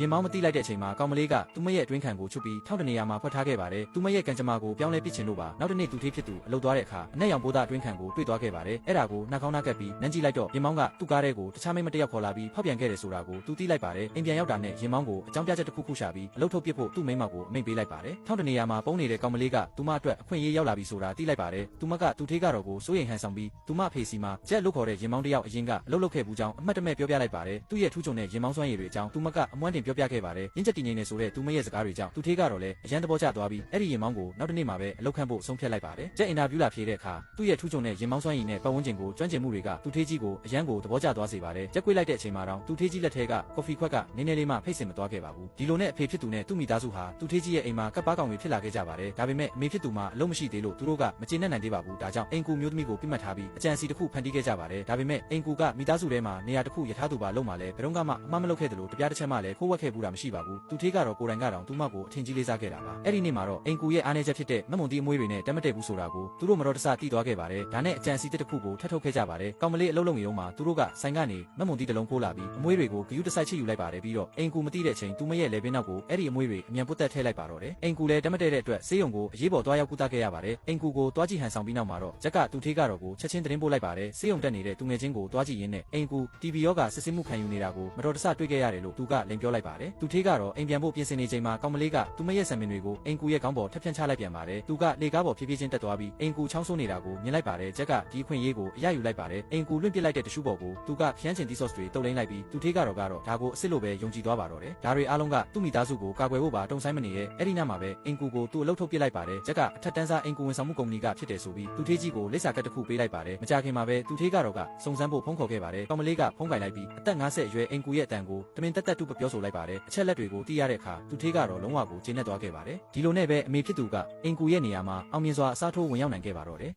ရင်မောင်းမတိလိုက်တဲ့အချိန်မှာကောင်မလေးကသူမရဲ့အတွင်းခံကိုချွတ်ပြီးထောက်တနေရာမှာဖွက်ထားခဲ့ပါတယ်သူမရဲ့ကံကြမ္မာကိုပြောင်းလဲပစ်ချင်လို့ပါနောက်တစ်နေ့သူထေးဖြစ်သူအလုပ်သွားတဲ့အခါအနက်ရောင်ပိုးသားအတွင်းခံကိုတွေ့သွားခဲ့ပါတယ်အဲ့ဒါကိုနှာခေါင်းနှာကပ်ပြီးနမ်းကြည့်လိုက်တော့ရင်မောင်းကသူ့ကားထဲကိုတခြားမိမတယောက်ခေါ်လာပြီးဖောက်ပြန်ခဲ့တယ်ဆိုတာကိုသူသိလိုက်ပါတယ်အိမ်ပြန်ရောက်တာနဲ့ရင်မောင်းကိုအကြောင်းပြချက်တစ်ခုခုရှာပြီးအလုပ်ထုတ်ပစ်ဖို့သူ့မိမကိုအမိန့်ပေးလိုက်ပါတယ်ထောက်တနေရာမှာပုံနေတဲ့ကောင်မလေးကသူမအတွက်အခွင့်အရေးရောက်လာပြီဆိုတာသိလိုက်ပါတယ်သူမကသူထေးကတော့ကိုစိုးရိမ်ဟန်ဆောင်ပြီးသူမအဖေစီမှာဂျက်လုတ်ခေါ်တဲ့ရင်မောင်းတယောက်အရင်ကအလုပ်လုပ်ခဲ့ဘူးကြောင်းအမှတ်တမဲ့ပြောပြလိုက်ပါတယ်သူ့ရဲ့ထူးချွန်တဲ့ရင်မောင်းစွမ်းရည်တွေအကြောင်းသူမကအမွှမ်းတင်ပြောပြခဲ့ပါတယ်ရင်းချက်တည်ငြိမ်နေဆိုတဲ့သူမရဲ့စကားတွေကြောင့်သူထေးကတော့လည်းအရန်သဘောကျသွားပြီးအဲ့ဒီရင်မောင်းကိုနောက်တစ်နေ့မှာပဲအလုပ်ခန့်ဖို့ဆုံးဖြတ်လိုက်ပါတယ်ဂျက်အင်တာဗျူးလာဖြေတဲ့အခါသူ့ရဲ့ထူးချွန်တဲ့ရင်မောင်းစွမ်းရည်နဲ့ပတ်ဝန်းကျင်ကိုကျွမ်းကျင်မှုတွေကသူထေးကြီးကိုအရန်ကိုသဘောကျသွားစေပါတယ်ဂျက်ကွေးလိုက်တဲ့အချိန်မှာတော့သူထေးကြီးလက်ထဲကကော်ဖီခွက်ကနည်းနည်းလေးမှဖိတ်စင်မသွားခဲ့ပါဘူးဒီလိုနဲ့အဖေဖြစ်သူနဲ့သူ့မိသားစုဟာသူထေးကြီးရဲ့အိမ်မှာကပ်ပါကောင်တွေဖြစ်လာခဲ့ကြပါတယ်ဒါပေမဲ့အမေဖြစ်သူမှာအလုံးမရှိသေးလို့သူတို့ကမကျေနပ်နိုင်သေးပါဘူးဒါကြောင့်အိမ်ကူမျိုးသမီးကိုပြစ်မှတ်ထားပြီးအကြံစီတစ်ခုဖန်တီးခဲ့ကြပါတယ်ဒါပေမဲ့အိမ်ကူကမိသားစုထဲမှာနေရာတစ်ခုရထားသူပါလုံးမှာလဲဘယ်တော့မှအမှားမလုပ်ခဲ့သလိုတပြားတစ်ချက်မှလည်းခိုးဝှက်ခဲ့ဘူးတာမရှိပါဘူးသူထေးကတော့ကိုယ်တိုင်ကတော့သူမကိုအထင်ကြီးလေးစားခဲ့တာပါအဲ့ဒီနေ့မှာတော့အိမ်ကူရဲ့အားနည်းချက်ဖြစ်တဲ့မက်မွန်တီအမွေးတွေနဲ့တက်မတက်ဘူးဆိုတာကိုသူတို့မတော်တဆသိသွားခဲ့ပါတယ်ဒါနဲ့အကြံစီတစ်ခုကိုထပ်ထုတ်ခဲ့ကြပါတယ်ကောင်မလေးအလုံးလုံးရုံမှာသူတို့ကဆိုင်ကနေမက်မွန်တီတစ်လုံးခိုးလာပြီးအမွေးတွေကိုဂယုတစိုက်ချစ်ယူလိုက်ပါတယ်ပြီးတော့အိမ်ကူမသိတဲ့အချိန်သူမရဲ့လေပင်နောက်ကိုအဲ့ဒီအမွေးတွေအမြန်ပုတ်တက်ထည့်လိုက်ပါတော့တယ်အိမ်ကူလည်းတက်မတက်တဲ့အတွက်ဆေးရုံကိုအရေးပေါ်သွားရောက်ကုသခဲ့ရပါတယ်အိမ်ကူကိုသွားကြည့်ဟန်ဆောင်ပြီးနောက်မှာတော့ဂျက်ကသူထေးကတော့ကိုချက်ချင်းသတင်းပို့လိုက်ပါတယ်ဆေးရုံတက်နေတဲ့သူငယ်ချင်းကိုသွားကြည့်ရင်းနဲ့အိမ်ကူ TB ရောဂါစစ်ဆေးမှုခံယူနေတာကိုမတော်တဆတွေ့ခဲ့ရတယ်လို့သူကလိန်ပြောလိုက်ပါတယ်သူထေးကတော့အိမ်ပြန်ဖို့ပြင်ဆင်နေချိန်မှာကောင်မလေးကသူမရဲ့ဆံမင်တွေကိုအိမ်ကူရဲ့ခေါင်းပေါ်ထပ်ဖြန့်ချလိုက်ပြန်ပါတယ်သူကလေကားပေါ်ဖြည်းဖြည်းချင်းတက်သွားပြီးအိမ်ကူချောင်းဆိုးနေတာကိုမြင်လိုက်ပါတယ်ဂျက်ကဒီအခွင့်အရေးကိုအရယူလိုက်ပါတယ်အိမ်ကူလွင့်ပစ်လိုက်တဲ့တ िश ူးပေါ်ကိုသူကခရမ်းချင်တီဆော့စ်တွေတုပ်လိမ့်လိုက်ပြီးသူထေးကတော့ဒါကိုအစ်စ်လို့ပဲယုံကြည်သွားပါတော့တယ်ဒါတွေအားလုံးကသူ့မိသားစုကိုကာကွယ်ဖို့ပါတုံဆိုင်မနေရဲ့အဲ့ဒီနောက်မှာပဲအိမ်ကူကိုသူ့အလုပ်ထုတ်ပစ်လိုက်ပါတယ်ဂျက်ကအထက်တန်းစားအိမ်ကူဝန်ဆောင်မှုကုမ္ပဏီကဖြစ်တယ်ဆိုပြီးသူထေးကြီးကိုလိပ်စာကတ်တစ်ခုပေးလိုက်ပါတယ်မကြခင်မှာပဲသူထေးကတော့စုံစမ်းဖို့ဖုန်းခေါ်ခဲ့ပါတယ်ကောင်မလေးကဖုန်းကင်လိုက်ပြီးအသက်50အရွယ်အိမ်ကူရဲ့အတန်ကိုတမင်တက်တူပြောဆိုလိုက်ပါတယ်အချက်လက်တွေကိုသိရတဲ့အခါသူထေးကတော့လုံးဝကိုကျေနပ်သွားခဲ့ပါတယ်ဒီလိုနဲ့ပဲအမေဖြစ်သူကအိမ်ကူရဲ့နေရာမှာအောင်မြင်စွာအစားထိုးဝင်ရောက်နိုင်ခဲ့ပါတော့တယ်